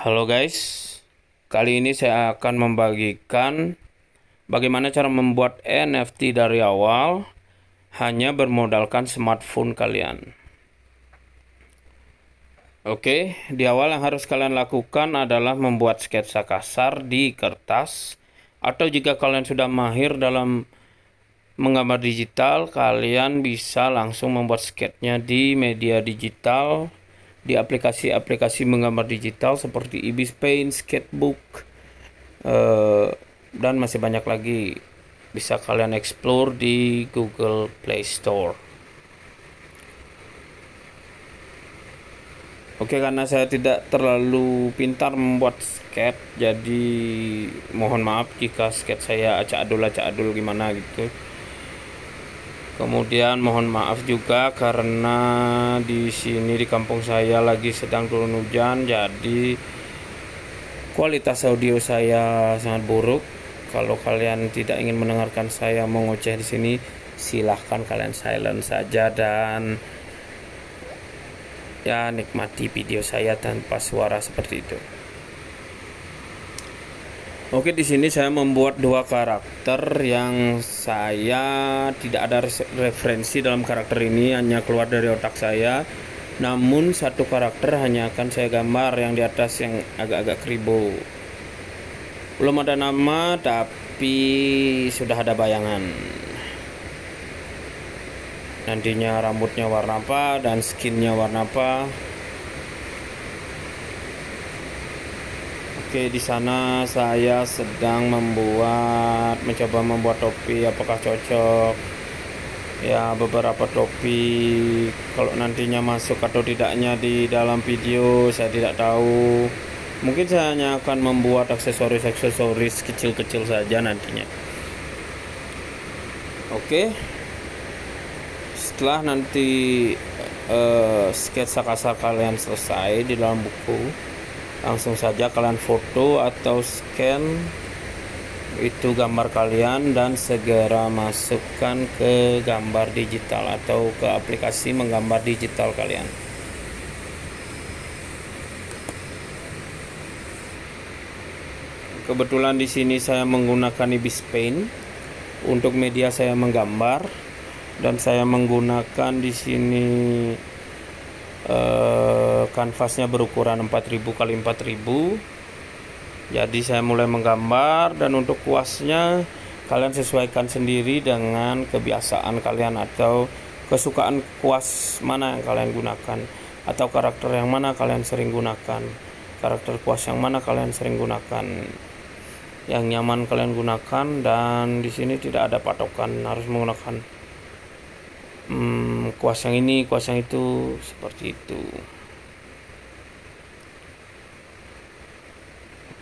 Halo guys, kali ini saya akan membagikan bagaimana cara membuat NFT dari awal hanya bermodalkan smartphone kalian. Oke, di awal yang harus kalian lakukan adalah membuat sketsa kasar di kertas, atau jika kalian sudah mahir dalam menggambar digital, kalian bisa langsung membuat sketsnya di media digital, di aplikasi-aplikasi menggambar digital seperti Ibis Paint, Sketchbook, dan masih banyak lagi. Bisa kalian explore di Google Play Store. Oke, karena saya tidak terlalu pintar membuat sketch, jadi mohon maaf jika sketch saya acak adul gimana gitu. Kemudian mohon maaf juga karena di sini di kampung saya lagi sedang turun hujan, jadi kualitas audio saya sangat buruk. Kalau kalian tidak ingin mendengarkan saya mengoceh di sini, silahkan kalian silent saja dan ya nikmati video saya tanpa suara seperti itu. Oke, di sini saya membuat dua karakter yang saya tidak ada referensi dalam karakter ini, hanya keluar dari otak saya. Namun satu karakter hanya akan saya gambar yang di atas yang agak-agak kribo. Belum ada nama tapi sudah ada bayangan. Nantinya rambutnya warna apa dan skinnya warna apa. Oke, di sana saya sedang mencoba membuat topi. Apakah cocok? Ya, beberapa topi. Kalau nantinya masuk atau tidaknya di dalam video, saya tidak tahu. Mungkin saya hanya akan membuat aksesoris kecil-kecil saja nantinya. Oke. Setelah nanti sketsa kasar kalian selesai di dalam buku, langsung saja kalian foto atau scan itu gambar kalian dan segera masukkan ke gambar digital atau ke aplikasi menggambar digital kalian. Kebetulan di sini saya menggunakan Ibis Paint untuk media saya menggambar, dan saya menggunakan di sini kanvasnya berukuran 4000 x 4000. Jadi saya mulai menggambar, dan untuk kuasnya kalian sesuaikan sendiri dengan kebiasaan kalian atau kesukaan kuas mana yang kalian gunakan, atau karakter yang mana kalian sering gunakan, karakter kuas yang mana kalian sering gunakan, yang nyaman kalian gunakan. Dan di sini tidak ada patokan harus menggunakan kuas yang ini, kuas yang itu, seperti itu.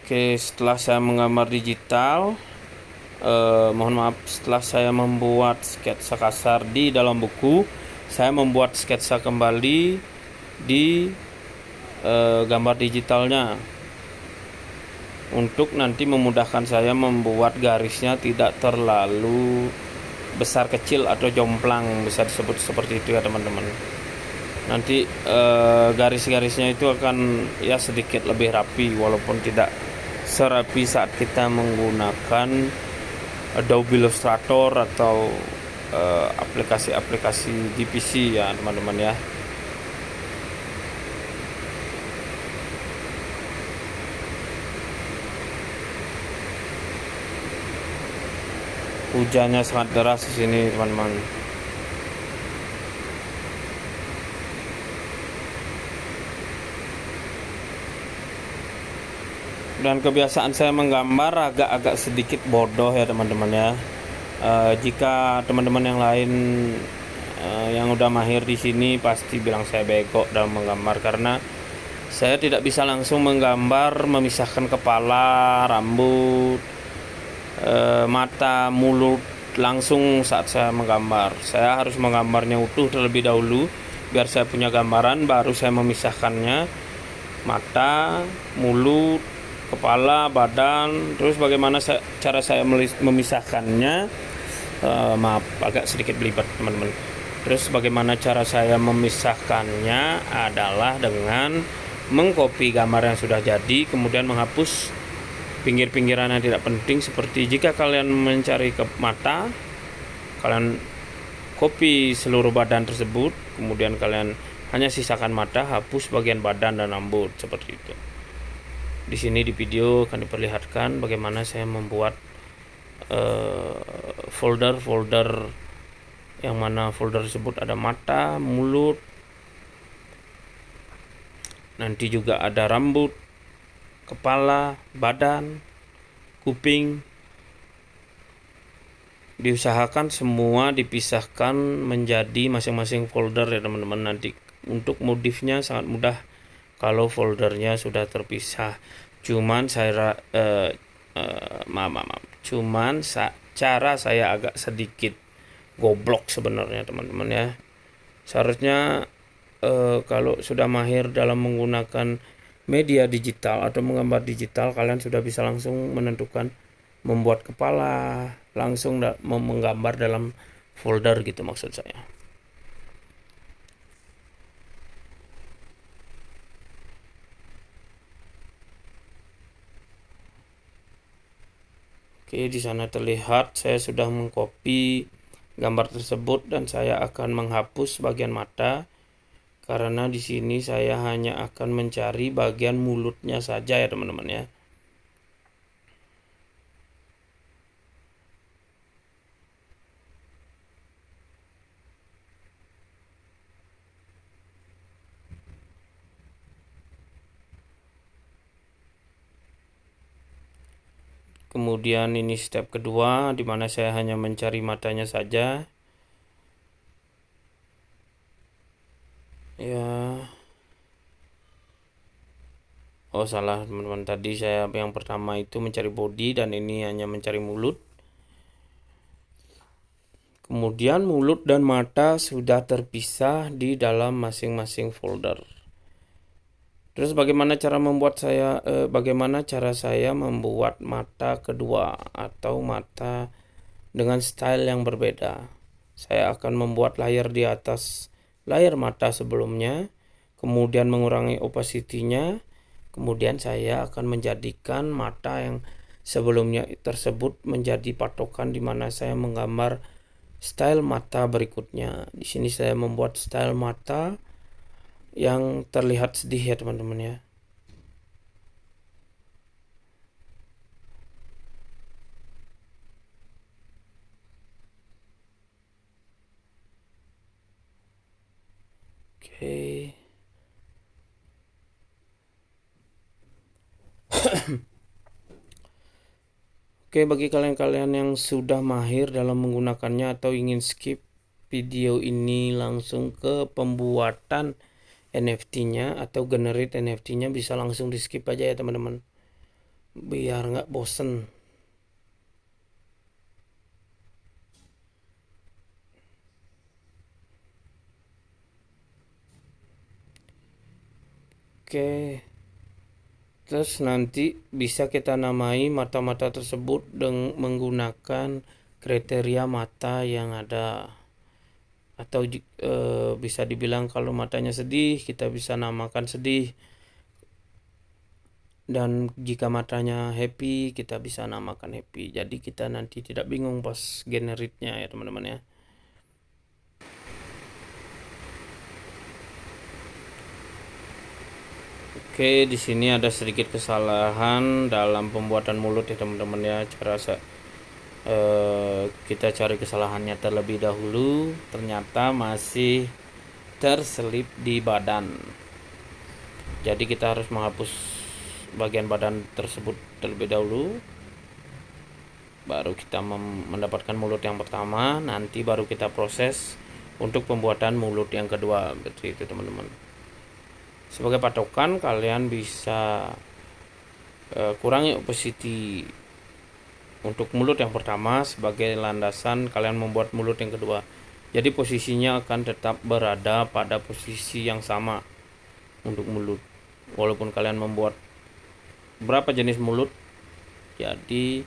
Oke, setelah saya menggambar digital, mohon maaf, setelah saya membuat sketsa kasar di dalam buku, saya membuat sketsa kembali di gambar digitalnya, untuk nanti memudahkan saya membuat garisnya tidak terlalu besar kecil atau jomplang, bisa disebut seperti itu ya teman-teman. Nanti garis-garisnya itu akan ya sedikit lebih rapi, walaupun tidak serapi saat kita menggunakan Adobe Illustrator atau aplikasi-aplikasi di PC ya teman-teman ya. Hujannya sangat deras di sini teman-teman. Dan kebiasaan saya menggambar agak-agak sedikit bodoh ya teman-teman ya. Jika teman-teman yang lain yang udah mahir di sini pasti bilang saya bego dalam menggambar, karena saya tidak bisa langsung menggambar memisahkan kepala, rambut, mata, mulut langsung saat saya menggambar. Saya harus menggambarnya utuh terlebih dahulu biar saya punya gambaran, baru saya memisahkannya mata, mulut, kepala, badan. Terus bagaimana cara saya memisahkannya, maaf agak sedikit belibet teman-teman. Terus bagaimana cara saya memisahkannya adalah dengan mengcopy gambar yang sudah jadi, kemudian menghapus pinggir-pinggiran yang tidak penting. Seperti jika kalian mencari ke mata, kalian copy seluruh badan tersebut, kemudian kalian hanya sisakan mata, hapus bagian badan dan rambut seperti itu. Di sini di video akan diperlihatkan bagaimana saya membuat folder-folder yang mana folder tersebut ada mata, mulut, nanti juga ada rambut, kepala, badan, kuping. Diusahakan semua dipisahkan menjadi masing-masing folder ya teman-teman. Nanti untuk modifnya sangat mudah kalau foldernya sudah terpisah. Cuman cara saya agak sedikit goblok sebenarnya teman-teman ya. Seharusnya kalau sudah mahir dalam menggunakan media digital atau menggambar digital, kalian sudah bisa langsung menentukan membuat kepala, langsung menggambar dalam folder gitu maksud saya. Oke, di sana terlihat saya sudah mengcopy gambar tersebut dan saya akan menghapus bagian mata karena di sini saya hanya akan mencari bagian mulutnya saja ya teman-teman ya. Kemudian ini step kedua di mana saya hanya mencari matanya saja. Ya. Oh salah teman-teman, tadi saya yang pertama itu mencari body dan ini hanya mencari mulut. Kemudian mulut dan mata sudah terpisah di dalam masing-masing folder. Terus bagaimana cara saya membuat mata kedua atau mata dengan style yang berbeda. Saya akan membuat layer di atas layer mata sebelumnya, kemudian mengurangi opacity-nya, kemudian saya akan menjadikan mata yang sebelumnya tersebut menjadi patokan di mana saya menggambar style mata berikutnya. Di sini saya membuat style mata yang terlihat sedih ya teman-teman ya. Oke. Oke, bagi kalian-kalian yang sudah mahir dalam menggunakannya atau ingin skip video ini langsung ke pembuatan NFT-nya atau generate NFT-nya, bisa langsung di skip aja ya teman-teman, biar nggak bosen. Oke, terus nanti bisa kita namai mata-mata tersebut dengan menggunakan kriteria mata yang ada. Atau bisa dibilang kalau matanya sedih, kita bisa namakan sedih. Dan jika matanya happy, kita bisa namakan happy. Jadi kita nanti tidak bingung pas generate-nya ya teman-teman ya. Oke, di sini ada sedikit kesalahan dalam pembuatan mulut ya teman-teman ya. Kita cari kesalahannya terlebih dahulu. Ternyata masih terselip di badan. Jadi kita harus menghapus bagian badan tersebut terlebih dahulu, baru kita mendapatkan mulut yang pertama. Nanti baru kita proses untuk pembuatan mulut yang kedua. Seperti itu teman-teman. Sebagai patokan, kalian bisa kurangi opacity untuk mulut yang pertama sebagai landasan kalian membuat mulut yang kedua. Jadi posisinya akan tetap berada pada posisi yang sama untuk mulut. Walaupun kalian membuat berapa jenis mulut, jadi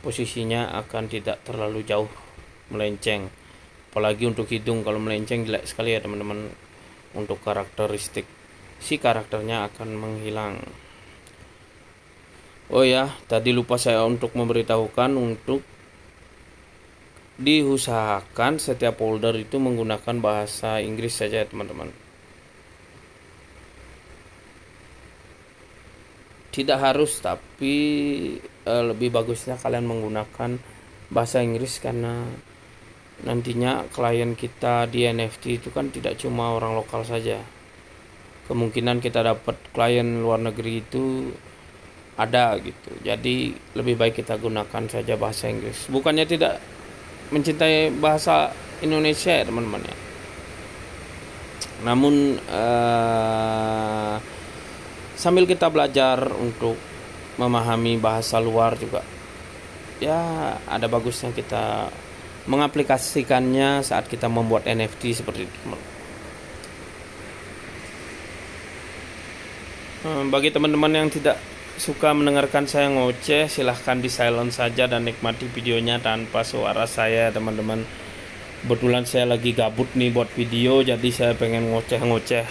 posisinya akan tidak terlalu jauh melenceng. Apalagi untuk hidung, kalau melenceng jelek sekali ya teman-teman untuk karakteristik si karakternya akan menghilang. Oh ya, tadi lupa saya untuk memberitahukan untuk diusahakan setiap folder itu menggunakan bahasa Inggris saja teman-teman. Tidak harus, tapi lebih bagusnya kalian menggunakan bahasa Inggris karena nantinya klien kita di NFT itu kan tidak cuma orang lokal saja. Kemungkinan kita dapat klien luar negeri itu ada gitu. Jadi lebih baik kita gunakan saja bahasa Inggris. Bukannya tidak mencintai bahasa Indonesia ya teman-teman ya. Namun sambil kita belajar untuk memahami bahasa luar juga ya ada bagusnya kita mengaplikasikannya saat kita membuat NFT seperti itu. Bagi teman-teman yang tidak suka mendengarkan saya ngoceh, silahkan di silent saja dan nikmati videonya tanpa suara saya teman-teman. Kebetulan saya lagi gabut nih buat video, jadi saya pengen ngoceh-ngoceh.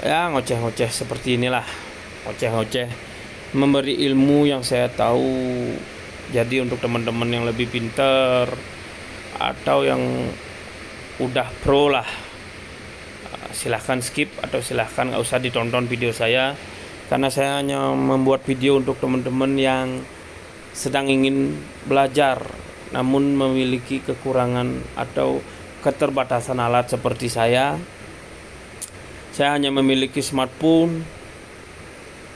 Ya ngoceh-ngoceh seperti inilah, ngoceh-ngoceh memberi ilmu yang saya tahu. Jadi untuk teman-teman yang lebih pintar atau yang udah pro lah, silahkan skip atau silahkan nggak usah ditonton video saya, karena saya hanya membuat video untuk teman-teman yang sedang ingin belajar namun memiliki kekurangan atau keterbatasan alat seperti saya. Saya hanya memiliki smartphone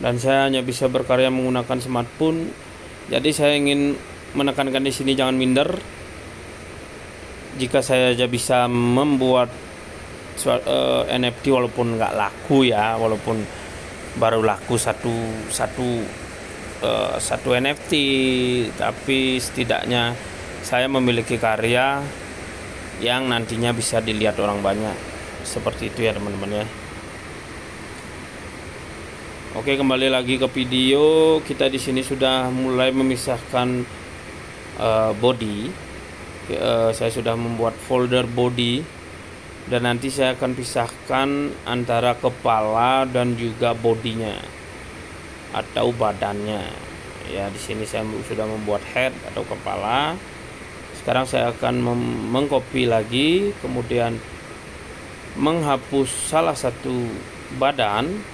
dan saya hanya bisa berkarya menggunakan smartphone. Jadi saya ingin menekankan di sini jangan minder. Jika saya aja bisa membuat NFT walaupun nggak laku ya, walaupun baru laku satu NFT, tapi setidaknya saya memiliki karya yang nantinya bisa dilihat orang banyak. Seperti itu ya teman-teman ya. Oke, kembali lagi ke video. Kita di sini sudah mulai memisahkan body. Saya sudah membuat folder body dan nanti saya akan pisahkan antara kepala dan juga bodinya atau badannya. Ya, di sini saya sudah membuat head atau kepala. Sekarang saya akan mengcopy lagi, kemudian menghapus salah satu badan.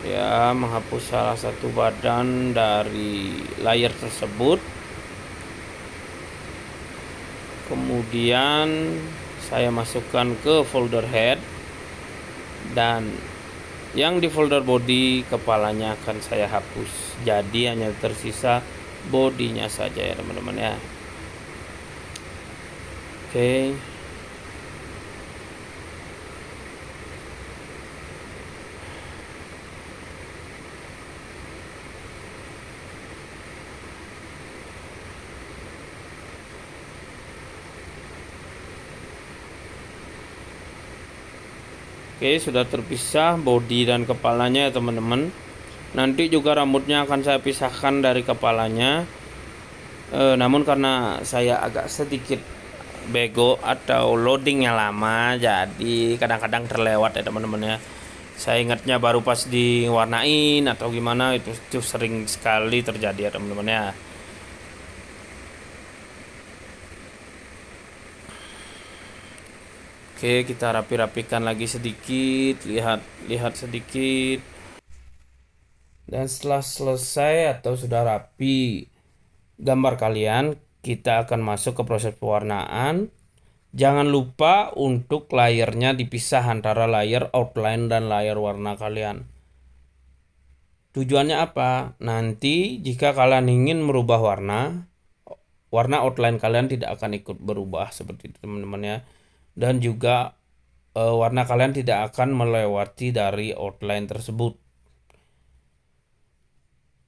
Ya, menghapus salah satu badan dari layer tersebut. Kemudian saya masukkan ke folder head, dan yang di folder body kepalanya akan saya hapus. Jadi hanya tersisa bodinya saja ya teman-teman ya. Oke. Oke, sudah terpisah body dan kepalanya ya teman-teman. Nanti juga rambutnya akan saya pisahkan dari kepalanya. Namun karena saya agak sedikit bego atau loadingnya lama, jadi kadang-kadang terlewat ya teman-teman ya. Saya ingatnya baru pas diwarnain atau gimana, itu sering sekali terjadi ya teman-teman ya. Oke, kita rapi-rapikan lagi sedikit, lihat sedikit. Dan setelah selesai atau sudah rapi gambar kalian, kita akan masuk ke proses pewarnaan. Jangan lupa untuk layernya dipisah antara layer outline dan layer warna kalian. Tujuannya apa? Nanti jika kalian ingin merubah warna outline kalian tidak akan ikut berubah seperti itu teman-teman ya. Dan juga warna kalian tidak akan melewati dari outline tersebut.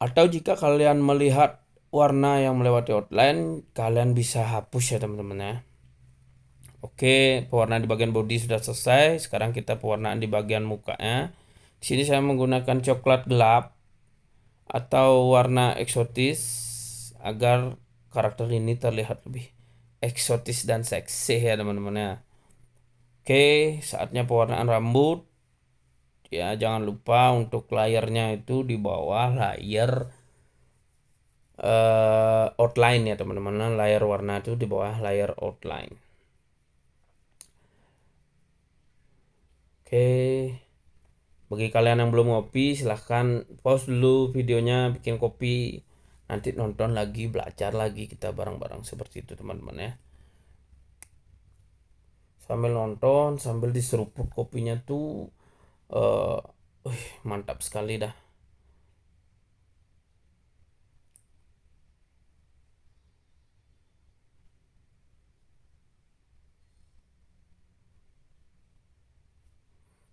Atau jika kalian melihat warna yang melewati outline, kalian bisa hapus ya teman-teman ya. Oke, pewarnaan di bagian body sudah selesai. Sekarang kita pewarnaan di bagian mukanya. Di sini saya menggunakan coklat gelap atau warna eksotis agar karakter ini terlihat lebih eksotis dan seksi ya teman-teman ya. Oke, saatnya pewarnaan rambut. Ya, jangan lupa untuk layernya itu di bawah layer outline ya teman-teman. Layer warna itu di bawah layer outline. Oke, bagi kalian yang belum ngopi, silahkan pause dulu videonya, bikin kopi. Nanti nonton lagi, belajar lagi kita bareng-bareng seperti itu teman-teman ya. Sambil nonton, sambil diseruput kopinya tuh, uh, mantap sekali dah.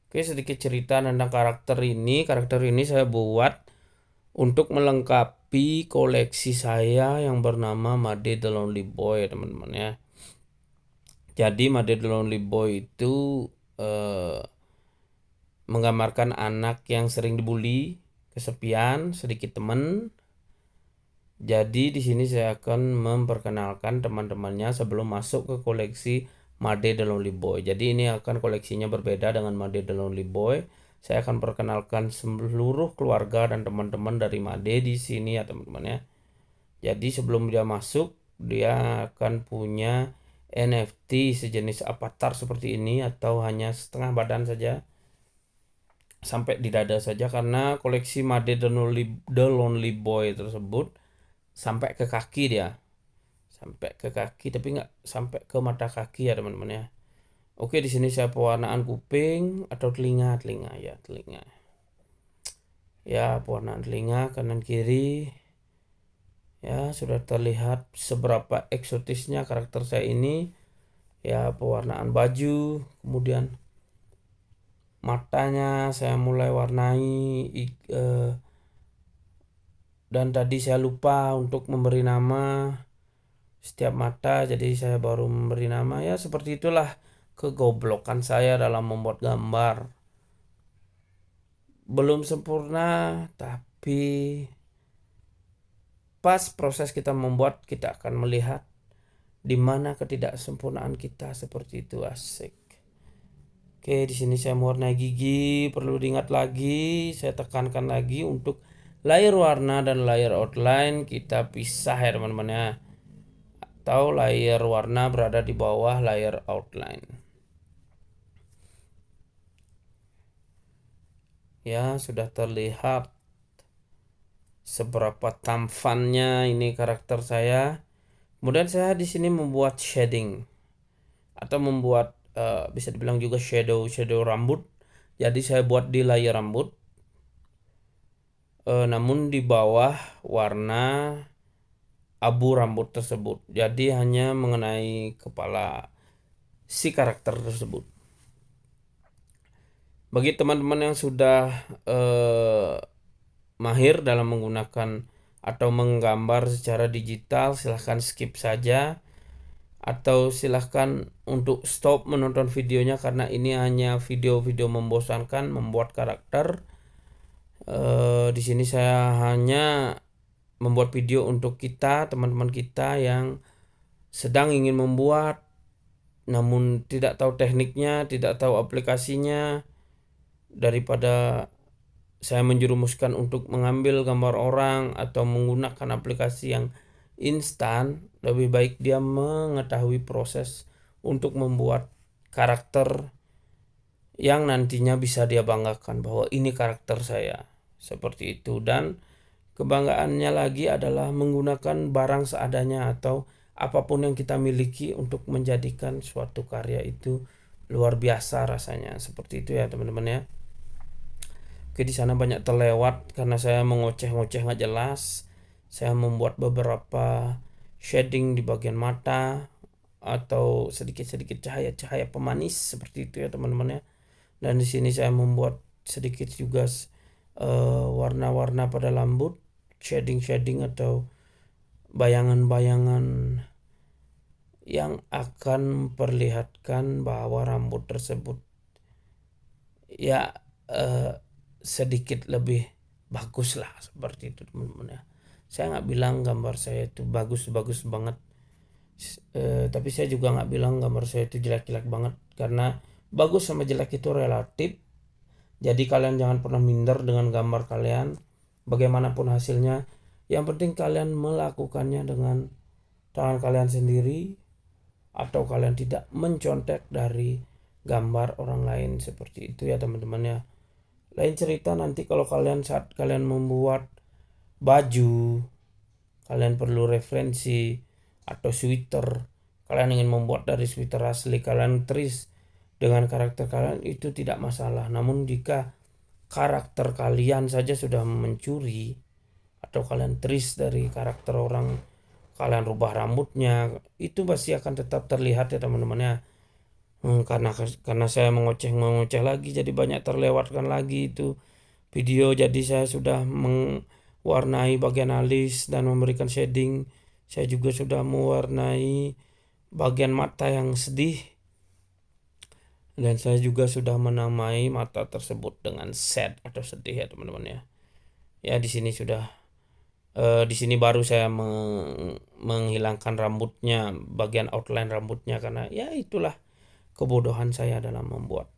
Oke, sedikit cerita tentang karakter ini. Karakter ini saya buat untuk melengkapi koleksi saya yang bernama Made the Lonely Boy ya teman-teman ya. Jadi Made the Lonely Boy itu eh, menggambarkan anak yang sering dibully, kesepian, sedikit teman. Jadi di sini saya akan memperkenalkan teman-temannya sebelum masuk ke koleksi Made the Lonely Boy. Jadi ini akan koleksinya berbeda dengan Made the Lonely Boy. Saya akan perkenalkan seluruh keluarga dan teman-teman dari Made di sini ya teman-teman ya. Jadi sebelum dia masuk, dia akan punya NFT sejenis avatar seperti ini atau hanya setengah badan saja, sampai di dada saja, karena koleksi Made the Lonely Boy tersebut sampai ke kaki dia, sampai ke kaki tapi nggak sampai ke mata kaki ya teman-teman ya. Oke, di sini saya pewarnaan kuping atau telinga, telinga ya, pewarnaan telinga kanan kiri. Ya, sudah terlihat seberapa eksotisnya karakter saya ini. Ya, pewarnaan baju, kemudian matanya saya mulai warnai, dan tadi saya lupa untuk memberi nama setiap mata, jadi saya baru memberi nama. Ya, seperti itulah kegoblokan saya dalam membuat gambar. Belum sempurna, tapi pas proses kita membuat, kita akan melihat di mana ketidaksempurnaan kita, seperti itu. Asik. Oke, di sini saya mewarnai gigi. Perlu diingat lagi, saya tekankan lagi untuk layer warna dan layer outline kita pisah ya teman-teman ya. Atau layer warna berada di bawah layer outline. Ya, sudah terlihat seberapa tampannya ini karakter saya. Kemudian saya di sini membuat shading atau membuat bisa dibilang juga shadow rambut. Jadi saya buat di layer rambut, namun di bawah warna abu rambut tersebut. Jadi hanya mengenai kepala si karakter tersebut. Bagi teman-teman yang sudah mahir dalam menggunakan atau menggambar secara digital, silahkan skip saja atau silahkan untuk stop menonton videonya, karena ini hanya video-video membosankan membuat karakter. Di sini saya hanya membuat video untuk kita, teman-teman kita yang sedang ingin membuat namun tidak tahu tekniknya, tidak tahu aplikasinya. Daripada saya menjerumuskan untuk mengambil gambar orang atau menggunakan aplikasi yang instan, lebih baik dia mengetahui proses untuk membuat karakter yang nantinya bisa dia banggakan bahwa ini karakter saya, seperti itu. Dan kebanggaannya lagi adalah menggunakan barang seadanya atau apapun yang kita miliki untuk menjadikan suatu karya itu luar biasa rasanya, seperti itu ya teman-teman ya. Oke, di sana banyak terlewat karena saya mengoceh-ngoceh nggak jelas. Saya membuat beberapa shading di bagian mata atau sedikit-sedikit cahaya-cahaya pemanis seperti itu ya teman-teman ya. Dan di sini saya membuat sedikit juga warna-warna pada rambut, shading-shading atau bayangan-bayangan yang akan memperlihatkan bahwa rambut tersebut ya sedikit lebih bagus lah, seperti itu teman-teman ya. Saya nggak bilang gambar saya itu bagus-bagus banget, tapi saya juga nggak bilang gambar saya itu jelek-jelek banget, karena bagus sama jelek itu relatif. Jadi kalian jangan pernah minder dengan gambar kalian, bagaimanapun hasilnya. Yang penting kalian melakukannya dengan tangan kalian sendiri, atau kalian tidak mencontek dari gambar orang lain seperti itu ya teman-teman ya. Lain cerita nanti kalau saat kalian membuat baju, kalian perlu referensi atau sweater, kalian ingin membuat dari sweater asli, kalian tulis dengan karakter kalian, itu tidak masalah. Namun jika karakter kalian saja sudah mencuri, atau kalian tulis dari karakter orang, kalian rubah rambutnya, itu pasti akan tetap terlihat ya teman-teman ya. Karena saya mengoceh lagi, jadi banyak terlewatkan lagi itu video. Jadi saya sudah mewarnai bagian alis dan memberikan shading. Saya juga sudah mewarnai bagian mata yang sedih, dan saya juga sudah menamai mata tersebut dengan sad atau sedih ya teman-teman ya. Ya di sini di sini baru saya menghilangkan rambutnya, bagian outline rambutnya, karena ya itulah kebodohan saya dalam membuat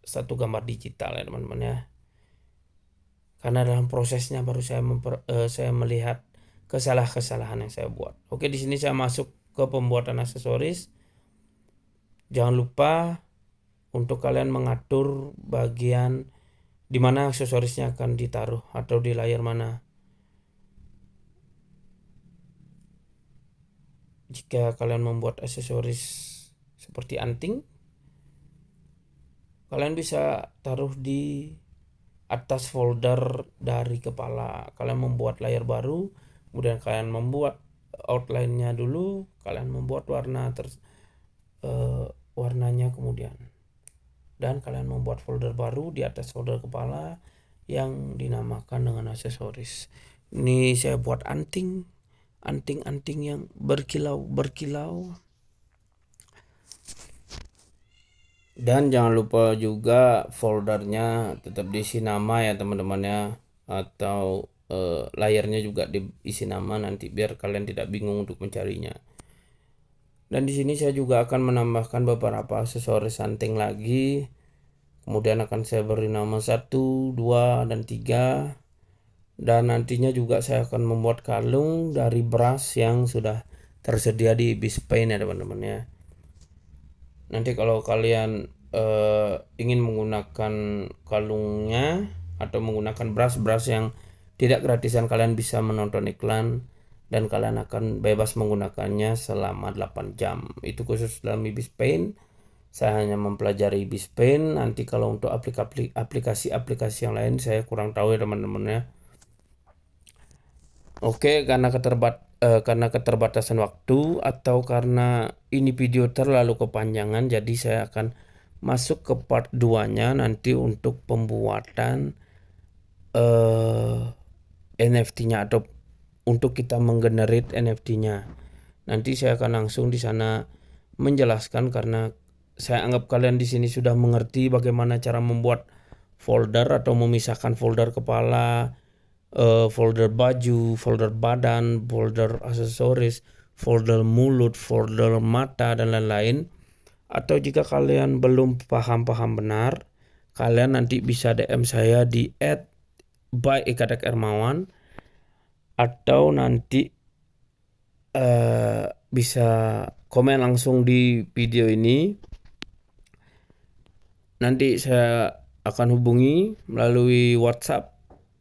satu gambar digital ya teman-teman ya. Karena dalam prosesnya baru saya melihat kesalahan yang saya buat. Oke, di sini saya masuk ke pembuatan aksesoris. Jangan lupa untuk kalian mengatur bagian di mana aksesorisnya akan ditaruh atau di layar mana. Jika kalian membuat aksesoris seperti anting, kalian bisa taruh di atas folder dari kepala. Kalian membuat layar baru, kemudian kalian membuat outline-nya dulu, kalian membuat warnanya kemudian, dan kalian membuat folder baru di atas folder kepala yang dinamakan dengan aksesoris. Ini saya buat anting yang berkilau. Dan jangan lupa juga foldernya tetap diisi nama ya teman-teman ya, atau layarnya juga diisi nama nanti, biar kalian tidak bingung untuk mencarinya. Dan di sini saya juga akan menambahkan beberapa aksesoris anting lagi. Kemudian akan saya beri nama 1, 2, dan 3. Dan nantinya juga saya akan membuat kalung dari brush yang sudah tersedia di Bispain ya teman-teman ya. Nanti kalau kalian ingin menggunakan kalungnya atau menggunakan brush yang tidak gratisan, kalian bisa menonton iklan dan kalian akan bebas menggunakannya selama 8 jam. Itu khusus dalam Bispain. Saya hanya mempelajari Bispain. Nanti kalau untuk aplikasi yang lain saya kurang tahu ya teman-teman ya. Oke, karena keterbatasan waktu atau karena ini video terlalu kepanjangan, jadi saya akan masuk ke part 2-nya nanti untuk pembuatan NFT-nya atau untuk kita menggenerate NFT-nya. Nanti saya akan langsung di sana menjelaskan, karena saya anggap kalian di sini sudah mengerti bagaimana cara membuat folder atau memisahkan folder kepala, folder baju, folder badan, folder aksesoris, folder mulut, folder mata, dan lain-lain. Atau jika kalian belum paham benar, kalian nanti bisa DM saya di @by_ekadek_ermawan, atau nanti bisa komen langsung di video ini. Nanti saya akan hubungi melalui WhatsApp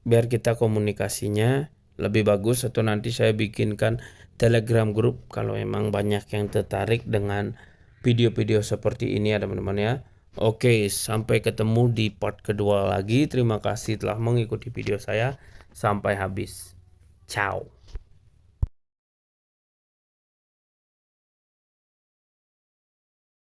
biar kita komunikasinya lebih bagus, atau nanti saya bikinkan Telegram group kalau memang banyak yang tertarik dengan video-video seperti ini ya teman-teman ya. Oke, sampai ketemu di part kedua lagi. Terima kasih telah mengikuti video saya sampai habis. Ciao.